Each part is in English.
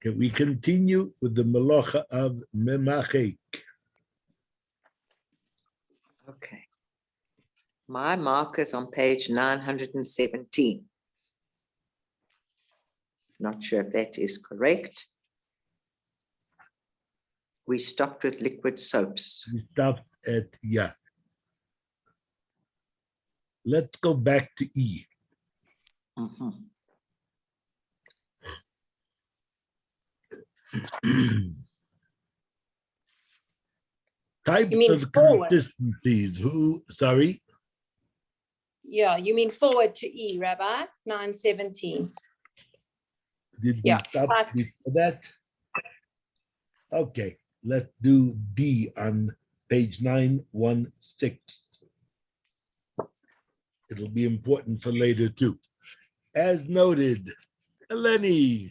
Okay, we continue with the Melacha of Memareyach. Okay. My marker's on page 917. Not sure if that is correct. We stopped with liquid soaps. We stopped at yeah. Let's go back to E. Types of consistencies. Who, sorry? Yeah, you mean forward to E, Rabbi, 917. Did we stop before that? Okay, let's do D on page 916. It'll be important for later too. As noted, Eleni.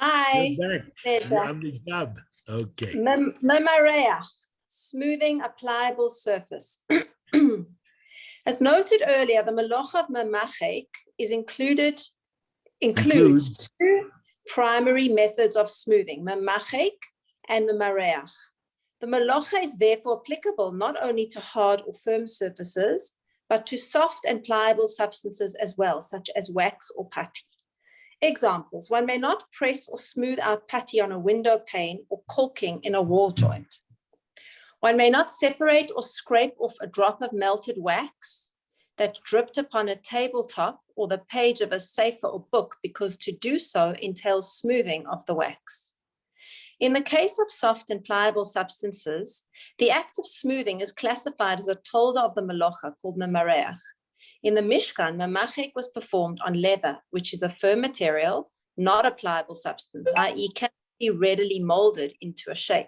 Hi. You're back. You're on the job. Okay. Memareyach, smoothing a pliable surface. As noted earlier, the Melacha of Memareyach includes two primary methods of smoothing, Memareyach and Memareyach. The Melacha is therefore applicable not only to hard or firm surfaces, but to soft and pliable substances as well, such as wax or putty. Examples: one may not press or smooth out putty on a window pane or caulking in a wall joint. One may not separate or scrape off a drop of melted wax that dripped upon a tabletop or the page of a sefer or book, because to do so entails smoothing of the wax. In the case of soft and pliable substances, the act of smoothing is classified as a tolda of the melacha called Memareyach. In the Mishkan, Memareyach was performed on leather, which is a firm material, not a pliable substance, i.e. can be readily molded into a shape.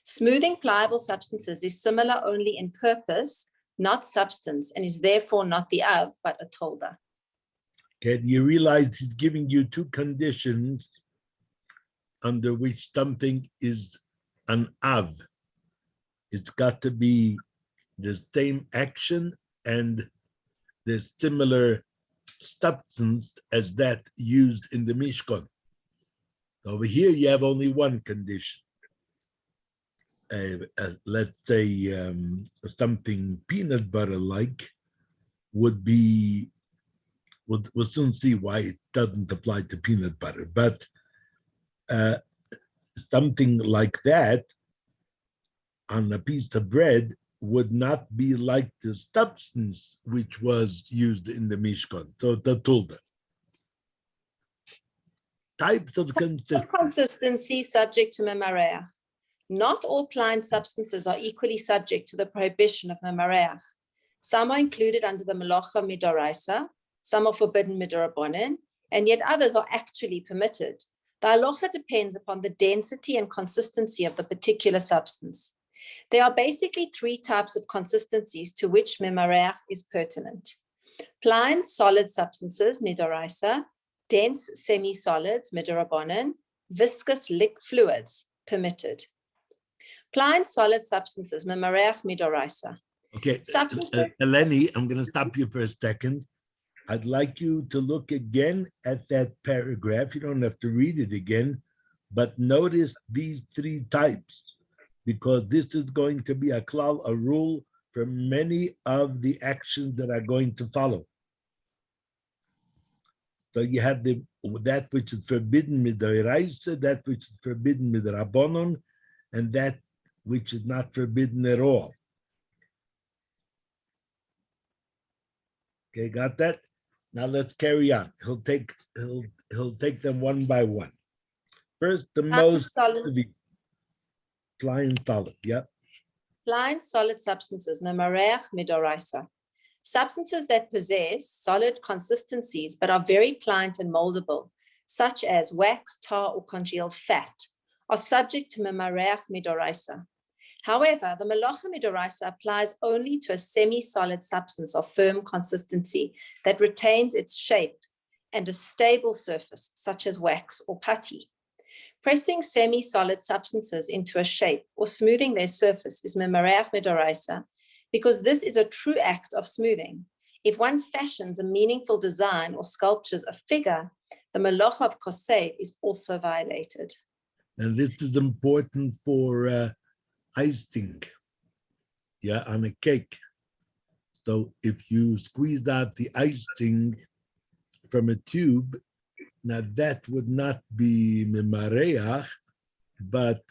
Smoothing pliable substances is similar only in purpose, not substance, and is therefore not the av, but a tolda. Okay, you realize he's giving you two conditions under which something is an av. It's got to be the same action and the similar substance as that used in the Mishkan. Over here, you have only one condition. Let's say something peanut butter-like would be, we'll soon see why it doesn't apply to peanut butter, but something like that on a piece of bread would not be like the substance which was used in the Mishkan. So the tulda. Types of consistency subject to Memareyach. Not all pliant substances are equally subject to the prohibition of Memareyach. Some are included under the Melacha Midoraisa, some are forbidden Midorabonin, and yet others are actually permitted. The halacha depends upon the density and consistency of the particular substance. There are basically three types of consistencies to which Memareyach is pertinent. Pliant solid substances, Midoraisa, dense semi-solids, Midorabonin, viscous fluids, permitted. Pliant solid substances, Memareyach, Midoraisa. Okay, Eleni, I'm going to stop you for a second. I'd like you to look again at that paragraph. You don't have to read it again, but notice these three types, because this is going to be a klal, a rule for many of the actions that are going to follow. So you have that which is forbidden midoraisa, that which is forbidden midrabanon, and that which is not forbidden at all. Okay, got that? Now let's carry on. He'll take them one by one. First, the most pliant solid. Yep. Pliant solid substances, Memareyach, Midoraisa. Substances that possess solid consistencies but are very pliant and moldable, such as wax, tar, or congealed fat, are subject to Memareyach Midoraisa. However, the Melacha Midoraisa applies only to a semi-solid substance of firm consistency that retains its shape and a stable surface, such as wax or putty. Pressing semi-solid substances into a shape or smoothing their surface is Memareyach Midoraisa, because this is a true act of smoothing. If one fashions a meaningful design or sculptures a figure, the malacha of kosev is also violated. And this is important for icing, yeah, on a cake. So if you squeeze out the icing from a tube, now that would not be Memareyach, but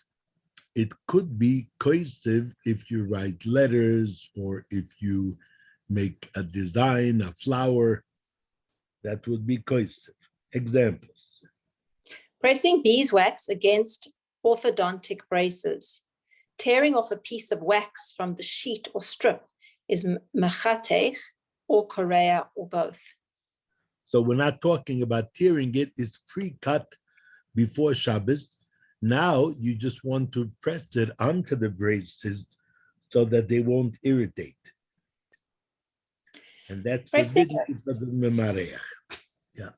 it could be cohesive if you write letters or if you make a design, a flower, that would be cohesive. Examples. Pressing beeswax against orthodontic braces. Tearing off a piece of wax from the sheet or strip is machatech or korea or both. So we're not talking about tearing it, it's pre-cut before Shabbos. Now you just want to press it onto the braces so that they won't irritate. And that's forbidden because of Memareyach. Yeah.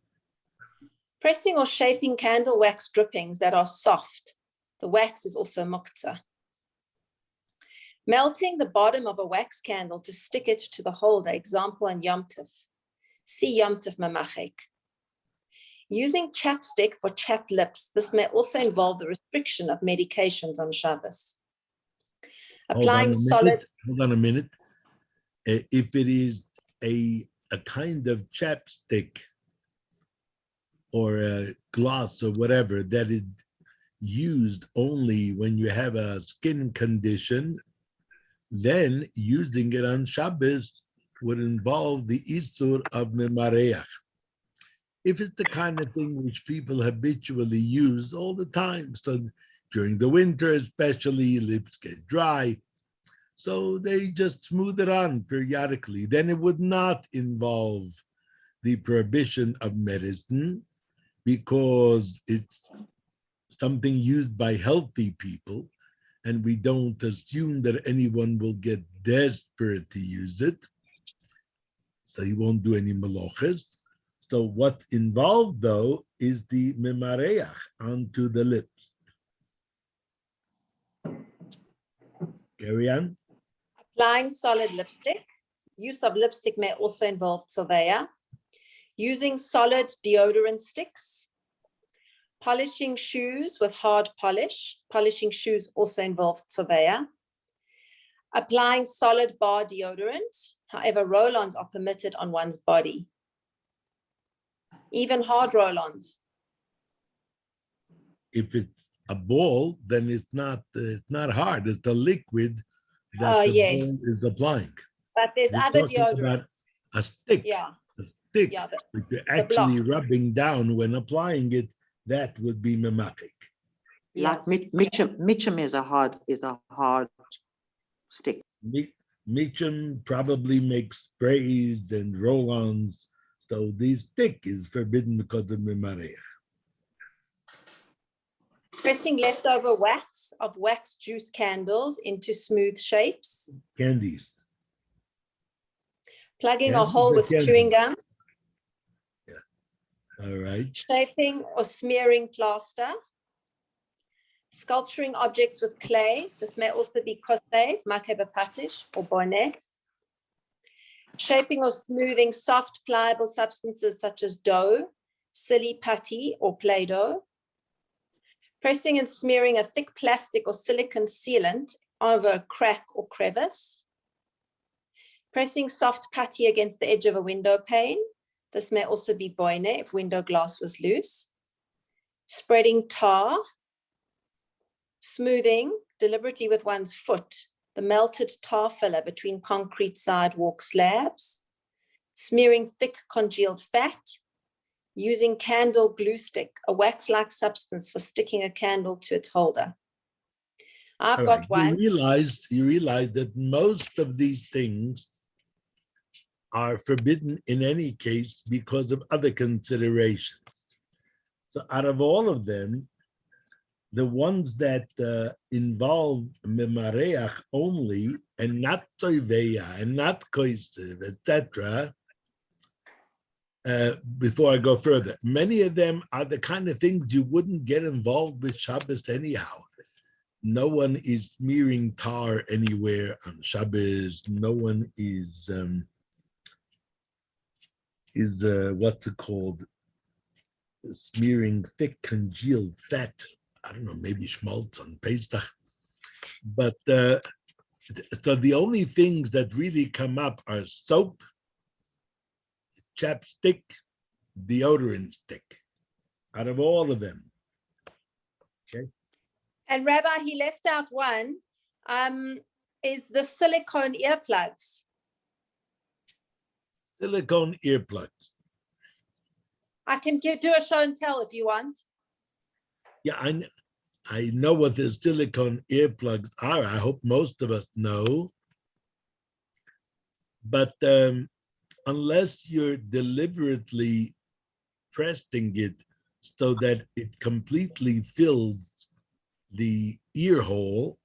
Pressing or shaping candle wax drippings that are soft. The wax is also muktzah. Melting the bottom of a wax candle to stick it to the holder, example on Yom Tov. See Yom Tov Memareyach. Using chapstick for chapped lips. This may also involve the restriction of medications on Shabbos. Applying solid. Hold on a minute. If it is a kind of chapstick or a gloss or whatever that is used only when you have a skin condition, then using it on Shabbos would involve the Isur of Memareyach. If it's the kind of thing which people habitually use all the time, so during the winter especially, lips get dry, so they just smooth it on periodically, then it would not involve the prohibition of medicine because it's something used by healthy people, and we don't assume that anyone will get desperate to use it. So he won't do any malochas. So what's involved, though, is the memareyach onto the lips. Carry on. Applying solid lipstick. Use of lipstick may also involve tzovea. Using solid deodorant sticks. Polishing shoes with hard polish. Polishing shoes also involves tzovea. Applying solid bar deodorant. However, roll-ons are permitted on one's body. Even hard roll-ons. If it's a ball, then it's not hard. It's a liquid that the yes. ball is applying. But there's We're other talking about deodorants. a stick. Yeah. A stick Yeah, that you're actually blocks. rubbing down when applying it. That would be memakik. Like Mitchum is a hard stick. Mitchum probably makes sprays and roll-ons. So this stick is forbidden because of Memareyach. Pressing leftover wax of wax juice candles into smooth shapes. Candies. Plugging a Candies hole or with candies? chewing gum. All right. Shaping or smearing plaster. Sculpturing objects with clay. This may also be kosev, makeh b'patish, or boneh. Shaping or smoothing soft, pliable substances such as dough, silly putty, or Play-Doh. Pressing and smearing a thick plastic or silicone sealant over a crack or crevice. Pressing soft putty against the edge of a window pane. This may also be boine if window glass was loose. Spreading tar. Smoothing deliberately with one's foot the melted tar filler between concrete sidewalk slabs. Smearing thick congealed fat. Using candle glue stick, a wax-like substance for sticking a candle to its holder. I've got one. You realize that most of these things are forbidden in any case because of other considerations. So out of all of them, the ones that involve memareyach only and not toiveya and not koisev, etc., before I go further, many of them are the kind of things you wouldn't get involved with Shabbos anyhow. No one is smearing tar anywhere on Shabbos. No one is is what's it called? Smearing thick congealed fat. I don't know, maybe schmaltz on Pesach. But so the only things that really come up are soap, chapstick, deodorant stick, out of all of them. Okay. And Rabbi, he left out one, is the silicone earplugs. Silicone earplugs. I can do a show and tell if you want. Yeah, I know what the silicone earplugs are. I hope most of us know. But unless you're deliberately pressing it so that it completely fills the ear hole,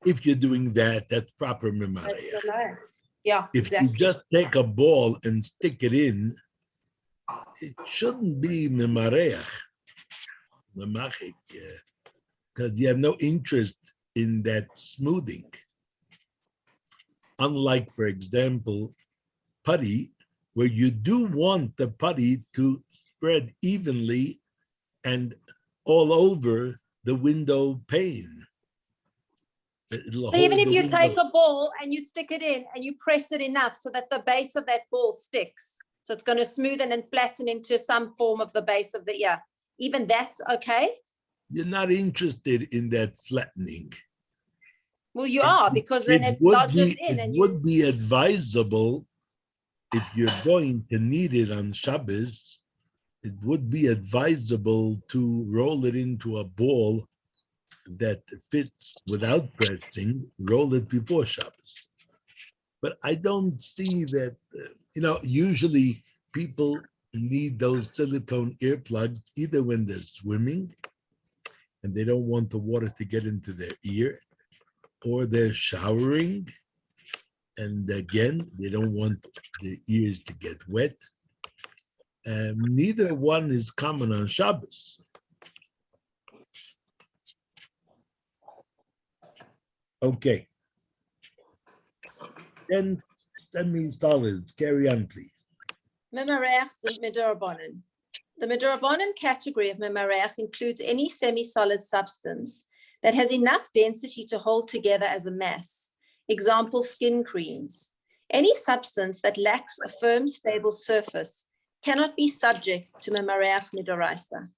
if you're doing that, that's proper Memareyach. Yeah, If exactly. you just take a ball and stick it in, it shouldn't be Memareyach, because you have no interest in that smoothing. Unlike, for example, putty, where you do want the putty to spread evenly and all over the window pane. So even if you take a ball and you stick it in and you press it enough so that the base of that ball sticks, so it's going to smoothen and flatten into some form of the base of the ear, even that's okay? You're not interested in that flattening. Well, you are, because then it lodges in. It would be advisable, if you're going to need it on Shabbos, it would be advisable to roll it into a ball that fits without pressing, roll it before Shabbos. But I don't see that, usually people need those silicone earplugs either when they're swimming and they don't want the water to get into their ear, or they're showering, and again, they don't want the ears to get wet. Neither one is common on Shabbos. Okay. Then semi-solids, carry on, please. Memareyach Midurabonin. The Midurabonin category of Memareyach includes any semi-solid substance that has enough density to hold together as a mass. Example, skin creams. Any substance that lacks a firm, stable surface cannot be subject to Memareyach Midoraisa.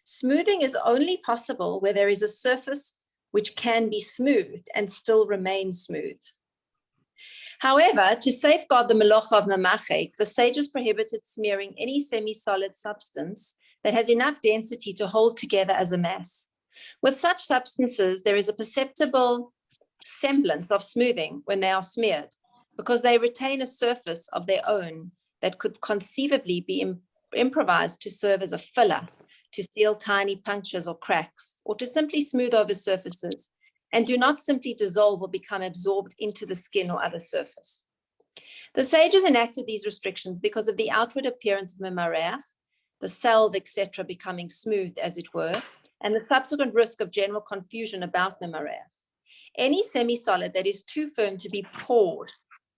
Smoothing is only possible where there is a surface which can be smoothed and still remain smooth. However, to safeguard the melacha of Memareyach, the sages prohibited smearing any semi-solid substance that has enough density to hold together as a mass. With such substances, there is a perceptible semblance of smoothing when they are smeared, because they retain a surface of their own that could conceivably be improvised to serve as a filler, to seal tiny punctures or cracks, or to simply smooth over surfaces, and do not simply dissolve or become absorbed into the skin or other surface. The sages enacted these restrictions because of the outward appearance of Memareyach, the salve, etc., becoming smoothed, as it were, and the subsequent risk of general confusion about Memareyach. Any semi-solid that is too firm to be poured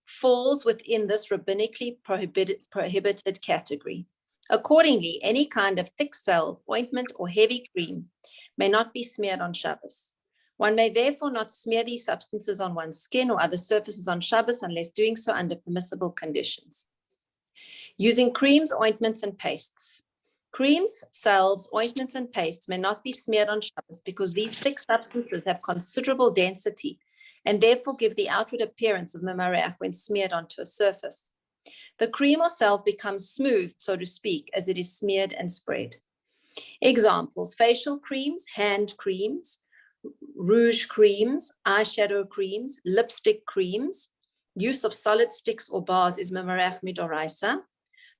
falls within this rabbinically prohibited category. Accordingly, any kind of thick salve, ointment, or heavy cream may not be smeared on Shabbos. One may therefore not smear these substances on one's skin or other surfaces on Shabbos unless doing so under permissible conditions. Using creams, ointments, and pastes. Creams, salves, ointments, and pastes may not be smeared on Shabbos because these thick substances have considerable density and therefore give the outward appearance of Memareyach when smeared onto a surface. The cream or salve becomes smooth, so to speak, as it is smeared and spread. Examples: facial creams, hand creams, rouge creams, eyeshadow creams, lipstick creams. Use of solid sticks or bars is Memareyach Midoraisa.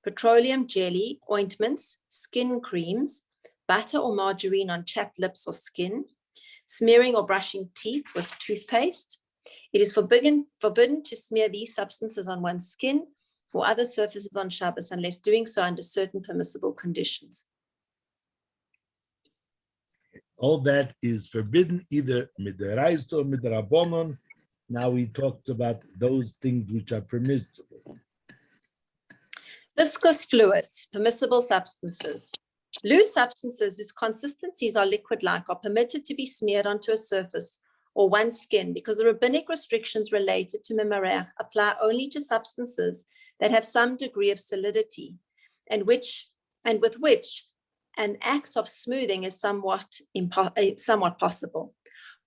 Petroleum jelly, ointments, skin creams, butter or margarine on chapped lips or skin, smearing or brushing teeth with toothpaste. It is forbidden to smear these substances on one's skin or other surfaces on Shabbos unless doing so under certain permissible conditions. All that is forbidden, either midaraisa or midrabanan. Now we talked about those things which are permissible. Viscous fluids, permissible substances. Loose substances whose consistencies are liquid-like are permitted to be smeared onto a surface or one's skin because the rabbinic restrictions related to Memareyach apply only to substances that have some degree of solidity and with which an act of smoothing is somewhat possible.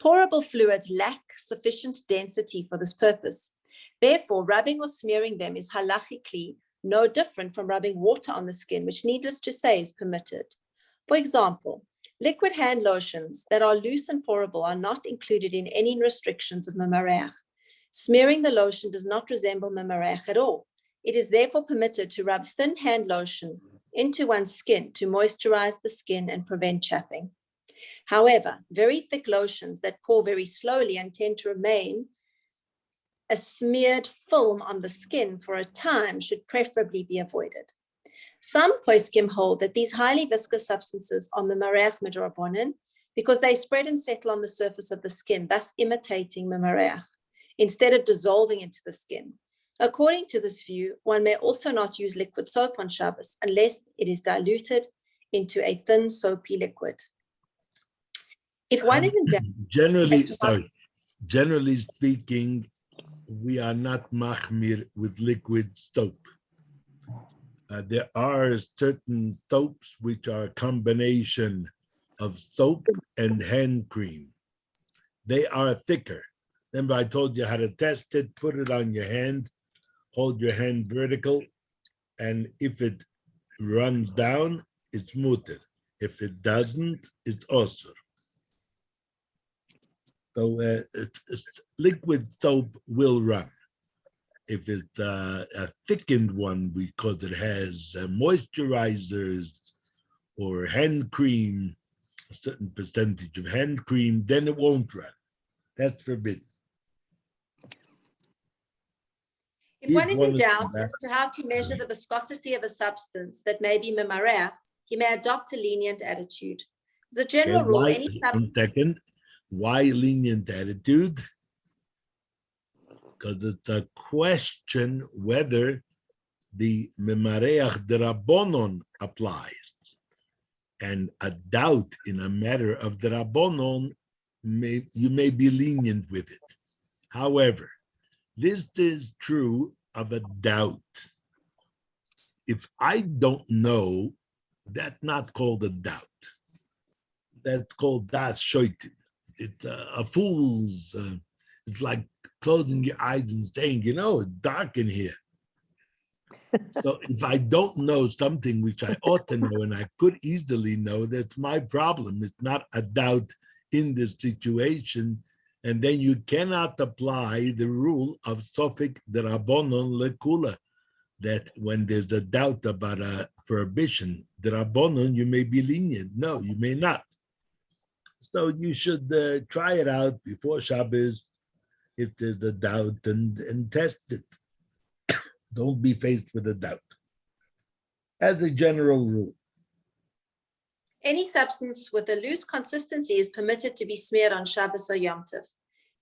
Pourable fluids lack sufficient density for this purpose. Therefore, rubbing or smearing them is halachically no different from rubbing water on the skin, which needless to say is permitted. For example, liquid hand lotions that are loose and pourable are not included in any restrictions of Memareyach. Smearing the lotion does not resemble Memareyach at all. It is therefore permitted to rub thin hand lotion into one's skin to moisturize the skin and prevent chapping. However, very thick lotions that pour very slowly and tend to remain a smeared film on the skin for a time should preferably be avoided. Some poskim hold that these highly viscous substances are Memareyach midrabanan because they spread and settle on the surface of the skin, thus imitating Memareyach, instead of dissolving into the skin. According to this view, one may also not use liquid soap on Shabbos unless it is diluted into a thin soapy liquid. If one is in doubt, generally speaking, we are not machmir with liquid soap. There are certain soaps which are a combination of soap and hand cream. They are thicker. Remember, I told you how to test it, put it on your hand, hold your hand vertical, and if it runs down, it's mutter. If it doesn't, it's osur. So liquid soap will run. If it's a thickened one because it has moisturizers or hand cream, a certain percentage of hand cream, then it won't run. That's forbidden. If one is in doubt as to how to measure the viscosity of a substance that may be Memareyach, he may adopt a lenient attitude. As a general rule, any substance... Why lenient attitude? Because it's a question whether the Memareyach D'Rabbanon applies. And a doubt in a matter of D'Rabbanon, you may be lenient with it. However, this is true of a doubt. If I don't know, that's not called a doubt. That's called das shoitin. It's a fool's, it's like closing your eyes and saying, you know, it's dark in here. So if I don't know something which I ought to know and I could easily know, that's my problem. It's not a doubt in this situation. And then you cannot apply the rule of Sofik D'Rabbanon Lekula, that when there's a doubt about a prohibition, D'Rabbanon, you may be lenient. No, you may not. So you should try it out before Shabbos if there's a doubt and test it. Don't be faced with a doubt. As a general rule. Any substance with a loose consistency is permitted to be smeared on Shabbos or Yom Tov.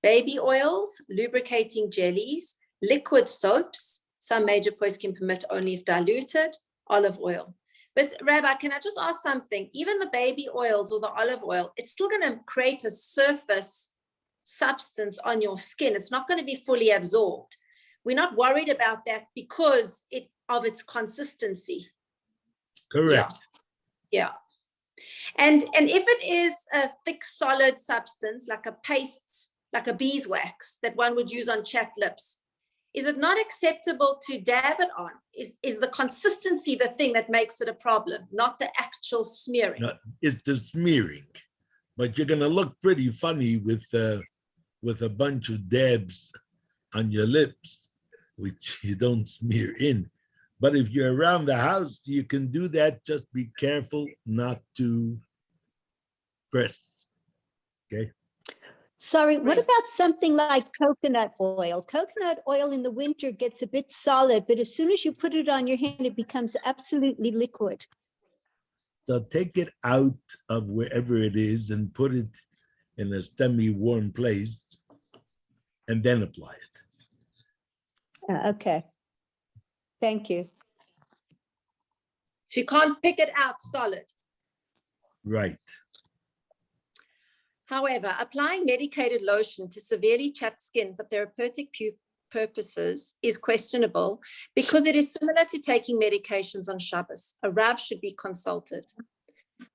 Baby oils, lubricating jellies, liquid soaps, some major poskim permit only if diluted, olive oil. But Rabbi, can I just ask something? Even the baby oils or the olive oil, it's still going to create a surface substance on your skin. It's not going to be fully absorbed. We're not worried about that because of its consistency. Correct. Yeah. And if it is a thick, solid substance, like a paste, like a beeswax that one would use on chapped lips, is it not acceptable to dab it on? Is the consistency the thing that makes it a problem, not the actual smearing? No, it's the smearing, but you're going to look pretty funny with a bunch of dabs on your lips, which you don't smear in. But if you're around the house, you can do that. Just be careful not to press. Okay. Sorry, what about something like coconut oil? Coconut oil in the winter gets a bit solid, but as soon as you put it on your hand, it becomes absolutely liquid. So take it out of wherever it is and put it in a semi-warm place and then apply it. Okay. Thank you. So you can't pick it out solid. Right. However, applying medicated lotion to severely chapped skin for therapeutic purposes is questionable because it is similar to taking medications on Shabbos. A Rav should be consulted.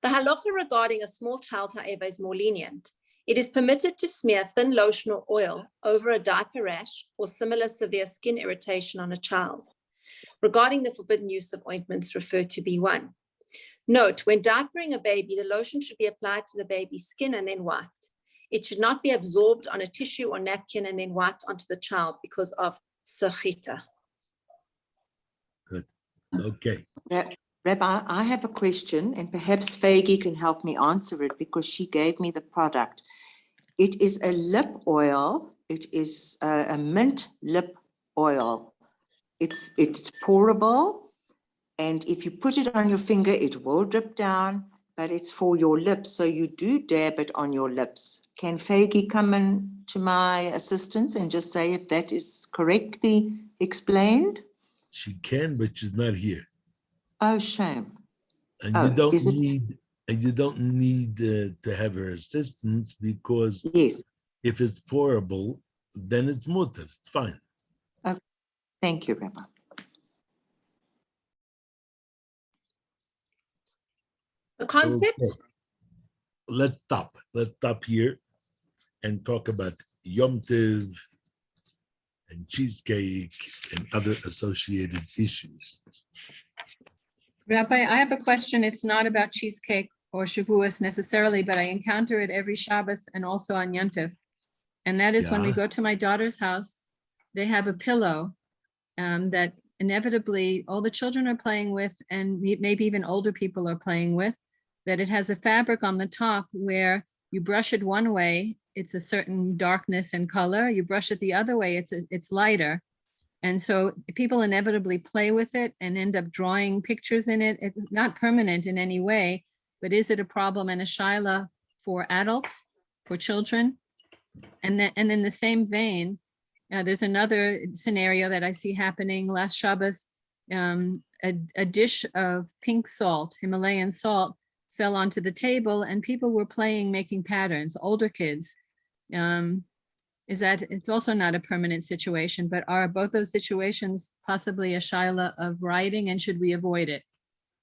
The halacha regarding a small child, however, is more lenient. It is permitted to smear thin lotion or oil over a diaper rash or similar severe skin irritation on a child. Regarding the forbidden use of ointments, refer to B1. Note, when diapering a baby, the lotion should be applied to the baby's skin and then wiped. It should not be absorbed on a tissue or napkin and then wiped onto the child because of sechita. Good. Okay. Rabbi, I have a question, and perhaps Fagi can help me answer it because she gave me the product. It is a lip oil. It is a mint lip oil. It's pourable, and if you put it on your finger, it will drip down, but it's for your lips, so you do dab it on your lips. Can Fagi come in to my assistance and just say if that is correctly explained? She can, but she's not here. Oh, shame. And Oh, you don't is it- need, and you don't need to have her assistance because Yes, if it's pourable, then it's mutter. It's fine. thank you, Rabbi. The concept, Okay. Let's stop. Let's stop here and talk about Yom Tov and cheesecake and other associated issues. Rabbi, I have a question. It's not about cheesecake or Shavuos necessarily, but I encounter it every Shabbos and also on Yom Tov. And that is when we Yeah. go to my daughter's house, they have a pillow that inevitably all the children are playing with, and maybe even older people are playing with, that it has a fabric on the top where you brush it one way, it's a certain darkness and color. You brush it the other way, it's lighter. And so people inevitably play with it and end up drawing pictures in it. It's not permanent in any way, but is it a problem and a shaila for adults, for children? And then in the same vein, there's another scenario that I see happening last Shabbos. A dish of pink salt, Himalayan salt, fell onto the table and people were playing, making patterns, older kids. It's also not a permanent situation, but are both those situations possibly a shaila of writing, and should we avoid it?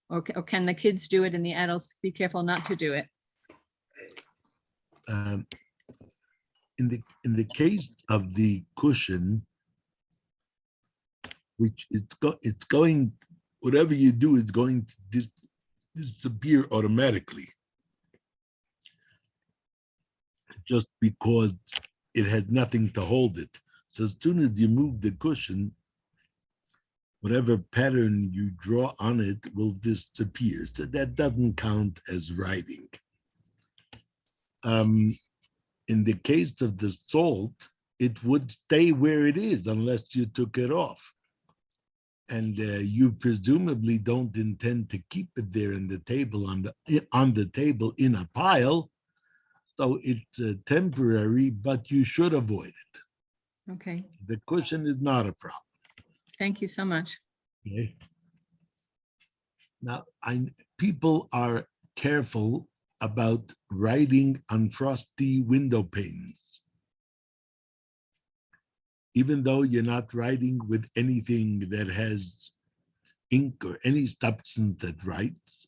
Or can the kids do it and the adults be careful not to do it? In the case of the cushion, which it's going, whatever you do is going to disappear automatically, just because it has nothing to hold it. So as soon as you move the cushion, whatever pattern you draw on it will disappear. So that doesn't count as writing. In the case of the salt, it would stay where it is unless you took it off. And you presumably don't intend to keep it there in the table on the table in a pile. So it's temporary, but you should avoid it. Okay, The cushion is not a problem. thank you so much. Okay. Now, people are careful about writing on frosty window panes. Even though you're not writing with anything that has ink or any substance that writes,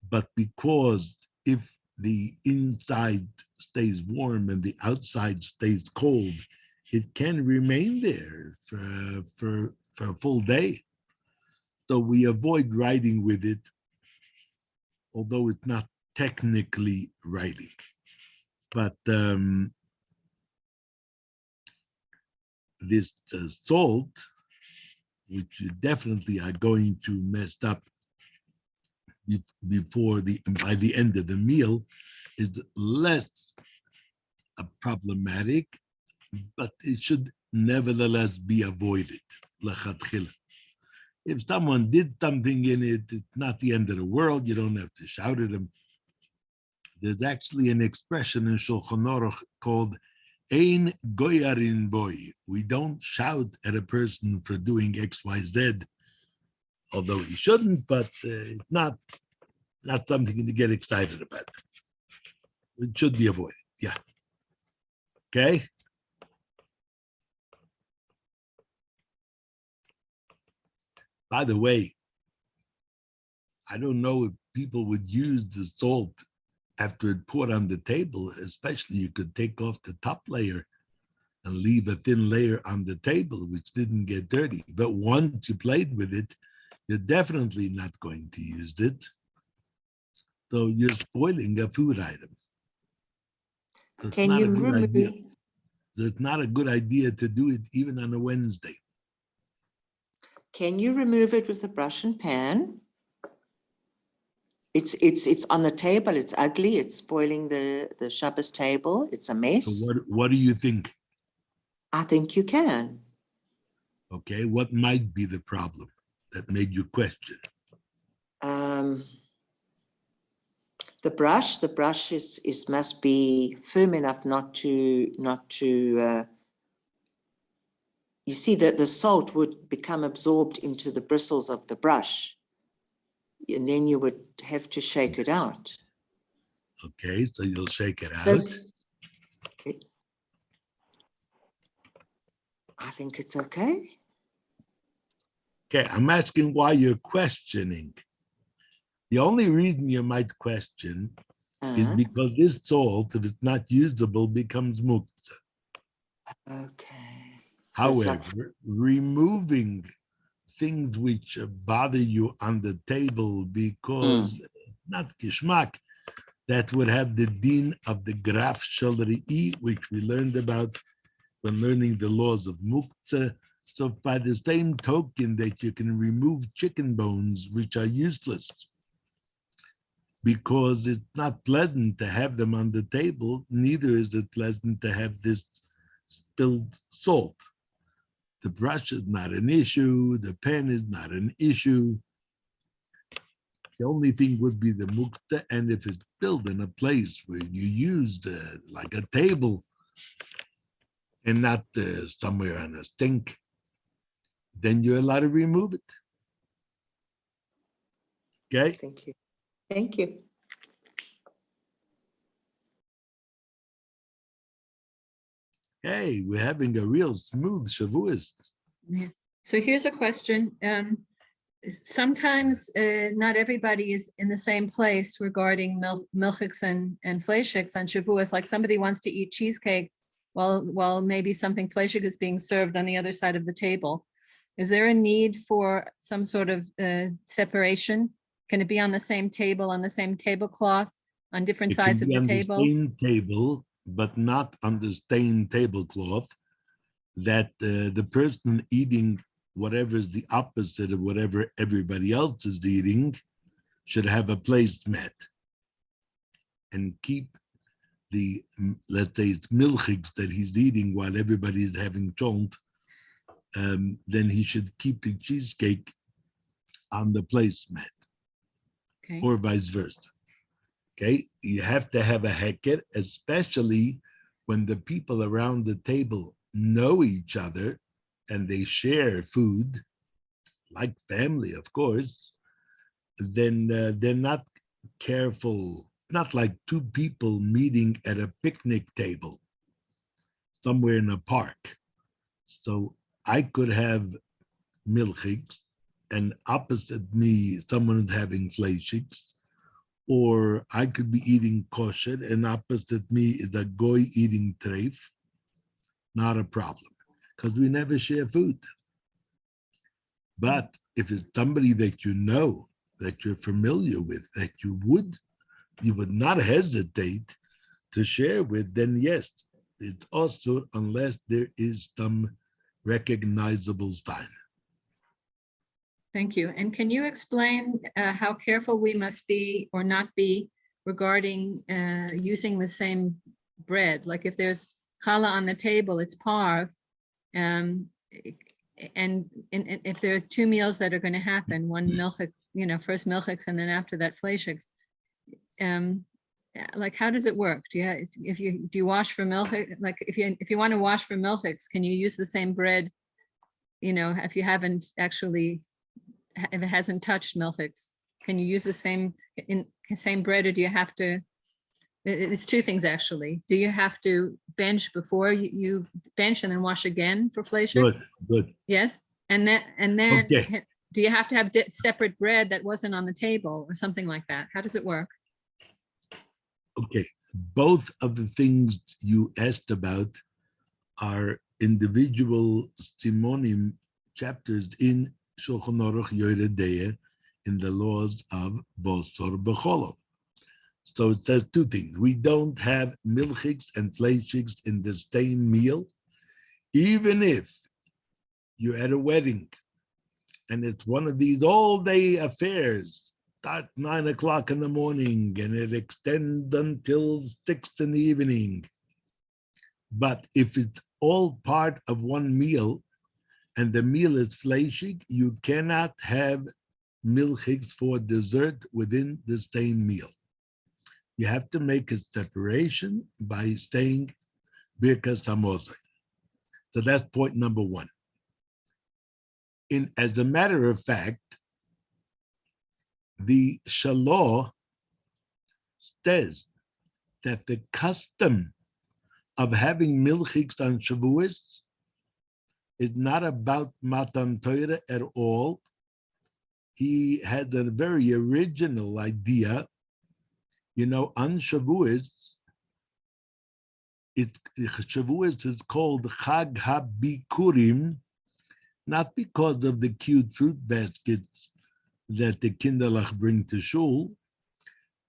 but because if the inside stays warm and the outside stays cold, it can remain there for a full day. So we avoid writing with it, although it's not technically writing. But this salt, which you definitely are going to mess up by the end of the meal, is less problematic, but it should nevertheless be avoided. If someone did something in it, it's not the end of the world. You don't have to shout at them. There's actually an expression in Shulchan Aruch called Ein goyarin boy. We don't shout at a person for doing X, Y, Z. although he shouldn't, but it's not something to get excited about. It should be avoided. Yeah. Okay. By the way, I don't know if people would use the salt after it poured on the table, especially you could take off the top layer and leave a thin layer on the table, which didn't get dirty. But once you played with it, you're definitely not going to use it. So you're spoiling a food item. So it's Can not you a good remove, idea. So it's not a good idea to do it even on a Wednesday. can you remove it with a brush and pan? It's on the table, it's ugly, it's spoiling the Shabbos table, it's a mess. So what do you think? I think you can. Okay, what might be the problem that made you question? The brush is must be firm enough not to you see that the salt would become absorbed into the bristles of the brush, and then you would have to shake it out. Okay, so you'll shake it So out. I think it's okay. Okay, I'm asking why you're questioning. The only reason you might question is because this salt, if it's not usable, becomes muktzah. Okay. So However, removing things which bother you on the table because not geschmack, that would have the din of the graf shalri'i, which we learned about when learning the laws of muktzah. So by the same token that you can remove chicken bones, which are useless, because it's not pleasant to have them on the table, neither is it pleasant to have this spilled salt. The brush is not an issue, the pen is not an issue. The only thing would be the muktzah, and if it's built in a place where you used like a table and not somewhere on a sink, then you're allowed to remove it. Okay? thank you. Thank you. Hey, we're having a real smooth Shavuos. Yeah. So here's a question. Sometimes not everybody is in the same place regarding milchiks and fleishiks on Shavuos. Like somebody wants to eat cheesecake while maybe something fleishik is being served on the other side of the table. Is there a need for some sort of separation? Can it be on the same table, on the same tablecloth, on different sides of the table? On the same table, but not on the same tablecloth, that the person eating whatever is the opposite of whatever everybody else is eating should have a placemat and keep the, let's say it's milchiks that he's eating while everybody's having cholent, then he should keep the cheesecake on the placemat, Okay. or vice versa. Okay, you have to have a heket, especially when the people around the table know each other and they share food, like family, of course, then they're not careful, not like two people meeting at a picnic table somewhere in a park. So I could have milchiks, and opposite me, someone is having fleishiks, or I could be eating kosher, and opposite me is a goy eating treif. Not a problem, because we never share food. But if it's somebody that you know, that you're familiar with, that you would not hesitate to share with, then yes, it's also, unless there is some recognizable sign. Thank you. And can you explain how careful we must be or not be regarding using the same bread? Like if there's challah on the table, it's parv. And if there are two meals that are going to happen, one milchik, first milchiks, and then after that fleishiks, like how does it work? Do you wash for milchik? Like if you want to wash for milchiks, can you use the same bread? If you haven't actually if it hasn't touched milchiks? Can you use the same bread, or do you have to? It's two things actually. Do you have to bench before you bench and then wash again for fleishik? Good. Yes, and then Okay. do you have to have separate bread that wasn't on the table or something like that? How does it work? Okay, both of the things you asked about are individual simonim chapters in Shulchan Aruch Yoreh Deah in the laws of Bosor B'cholo. So it says two things. We don't have milchiks and fleishiks in the same meal, even if you're at a wedding and it's one of these all-day affairs, start 9 o'clock in the morning and it extends until 6 in the evening. But if it's all part of one meal and the meal is fleishig, you cannot have milchiks for dessert within the same meal. You have to make a separation by saying Birkas Hamazon. So that's point number one. As a matter of fact, the Shalom says that the custom of having milchiks on Shavuos is not about Matan Torah at all. He had a very original idea. You know, on Shavuos, Shavuos is called Chag HaBikurim, not because of the cute fruit baskets that the kinderlach bring to shul.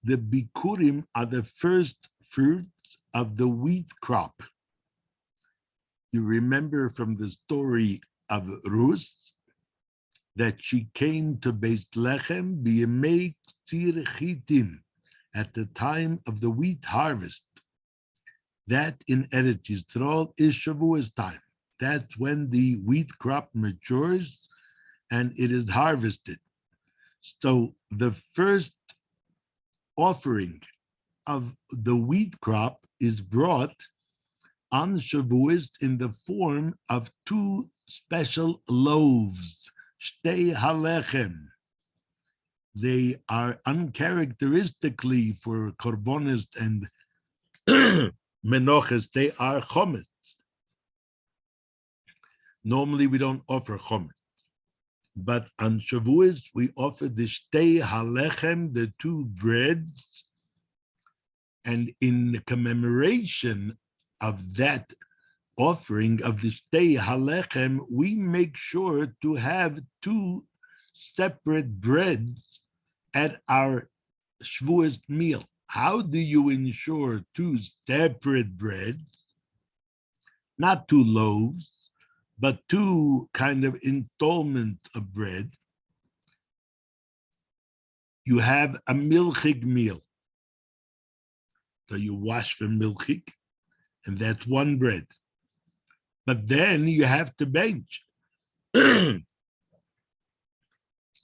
The Bikurim are the first fruits of the wheat crop. You remember from the story of Ruth that she came to Beis Lechem b'yemei tzir chitim, at the time of the wheat harvest. That in Eretz Yisrael is Shavuos time. That's when the wheat crop matures and it is harvested. So the first offering of the wheat crop is brought on Shavuos in the form of two special loaves, shtei halechem. They are uncharacteristically for korbanos and menoches, they are chometz. Normally we don't offer chometz, but on Shavuos we offer the shtei halechem, the two breads, and in commemoration of that offering of the shtei halechem, we make sure to have two separate breads at our Shavuos meal. How do you ensure two separate breads, not two loaves, but two kind of installments of bread? You have a milchik meal. So you wash for milchik, and that's one bread. But then you have to bench.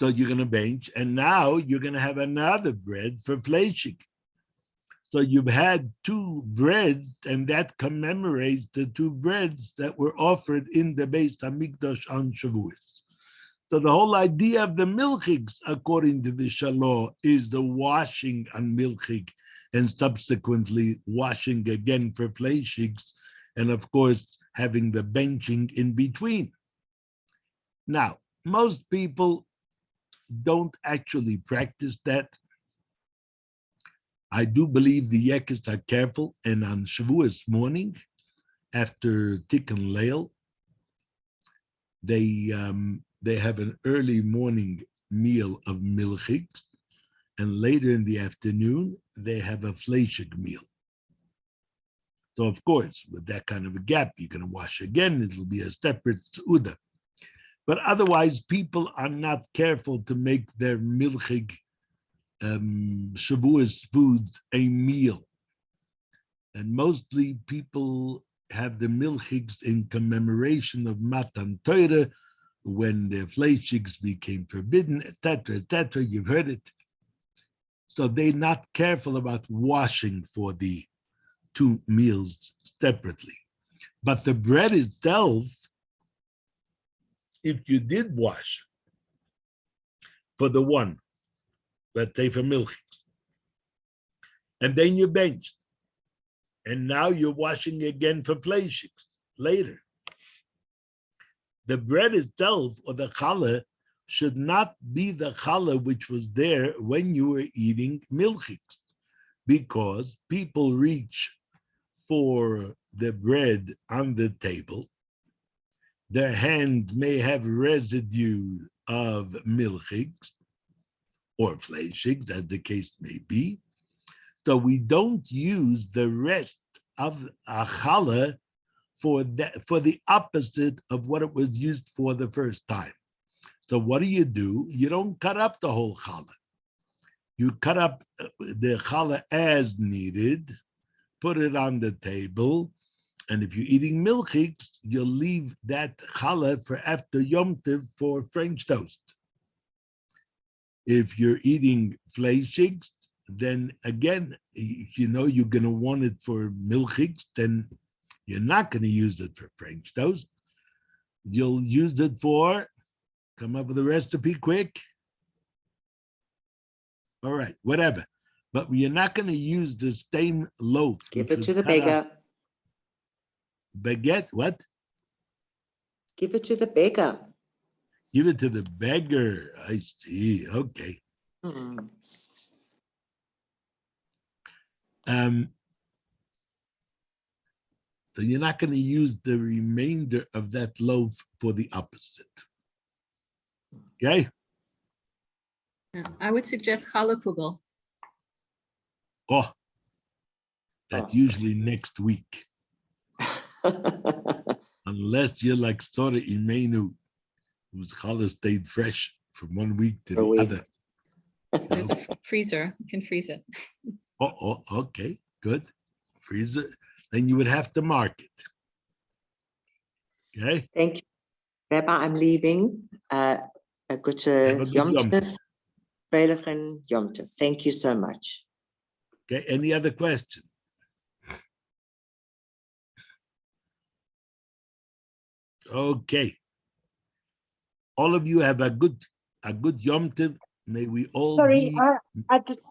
So you're going to bench, and now you're going to have another bread for fleishik. So you've had two breads, and that commemorates the two breads that were offered in the Beis Hamikdash on Shavuos. So the whole idea of the milchiks, according to the Shalom, is the washing on milchik and subsequently washing again for fleishiks, and of course having the benching in between. Now, most people don't actually practice that. I do believe the Yekis are careful, and on Shavuos morning, after Tikkun Leil, they have an early morning meal of milchiks, and later in the afternoon, they have a fleishik meal. So of course, with that kind of a gap, you're going to wash again, it'll be a separate seudah. But otherwise, people are not careful to make their milchik Shavuos foods a meal. And mostly people have the milchiks in commemoration of Matan Torah, when the fleishiks became forbidden, etc., etc. You've heard it. So they're not careful about washing for the two meals separately. But the bread itself, if you did wash, for the one, let's say for milk. And then you benched. And now you're washing again for fleishiks later. The bread itself, or the challah, should not be the challah which was there when you were eating milchiks, because people reach for the bread on the table. Their hand may have residue of milchiks or fleishiks, as the case may be. So we don't use the rest of a challah for the opposite of what it was used for the first time. So what do? You don't cut up the whole challah. You cut up the challah as needed, put it on the table, and if you're eating milchiks, you'll leave that challah for after Yom Tov for French toast. If you're eating fleishiks, then again, you're going to want it for milchiks, then you're not going to use it for French toast. You'll use it for, come up with a recipe quick. All right, whatever. But you're not going to use the same loaf. Give it to the beggar. Baguette, what? Give it to the beggar. Give it to the beggar. I see. Okay. Mm. So you're not going to use the remainder of that loaf for the opposite. Okay? Yeah, I would suggest challah kugel. Oh, that's usually next week. Unless you're like Sora Imenu, whose challah stayed fresh from 1 week to the other. There's a freezer, you can freeze it. Oh, okay, good. Freeze it. Then you would have to mark it. Okay? Thank you. Rabbi, I'm leaving. A good Yom Tov. Veilige Yom Tov. Thank you so much. Okay, any other questions? Okay. All of you have a good Yom Tov. May we all Sorry,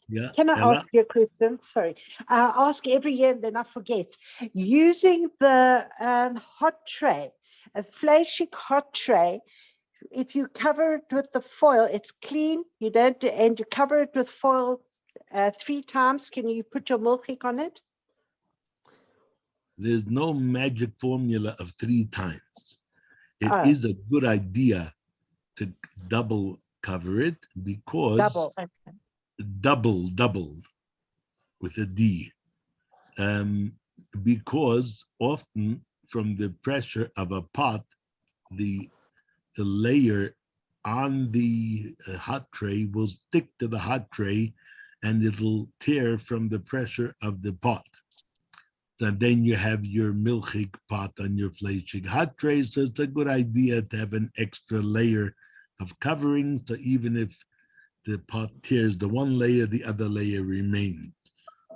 be... can I ask you a question? Sorry. I ask every year and then I forget. Using the hot tray, a flashik hot tray, if you cover it with the foil, it's clean. You don't, and you cover it with foil 3 times. Can you put your milchik on it? There's no magic formula of 3 times. It is a good idea to double cover it because double with a D, because often from the pressure of a pot, the layer on the hot tray will stick to the hot tray and it'll tear from the pressure of the pot. So then you have your milchik pot on your fleshig hot tray. So it's a good idea to have an extra layer of covering. So even if the pot tears the one layer, the other layer remains.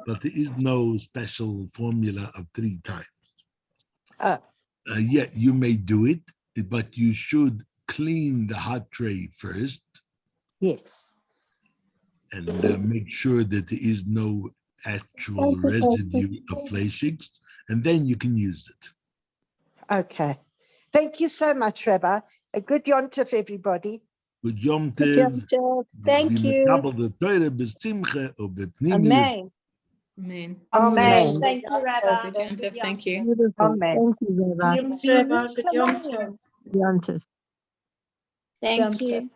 But there is no special formula of 3 times. Yet you may do it, but you should clean the hot tray first. Yes. And make sure that there is no actual residue of fleishiks, and then you can use it. Okay. Thank you so much, Rabbi. A good Yom Tov, everybody. Good Yom Tov. Thank you. Amen. Amen. Amen. Thank you, Rabbi. Good Yom Tov, thank you. Beautiful. Amen. Thank you, Rabbi. Thanks, Rabbi. Good Yom Tov. Yom Tov. Thank you.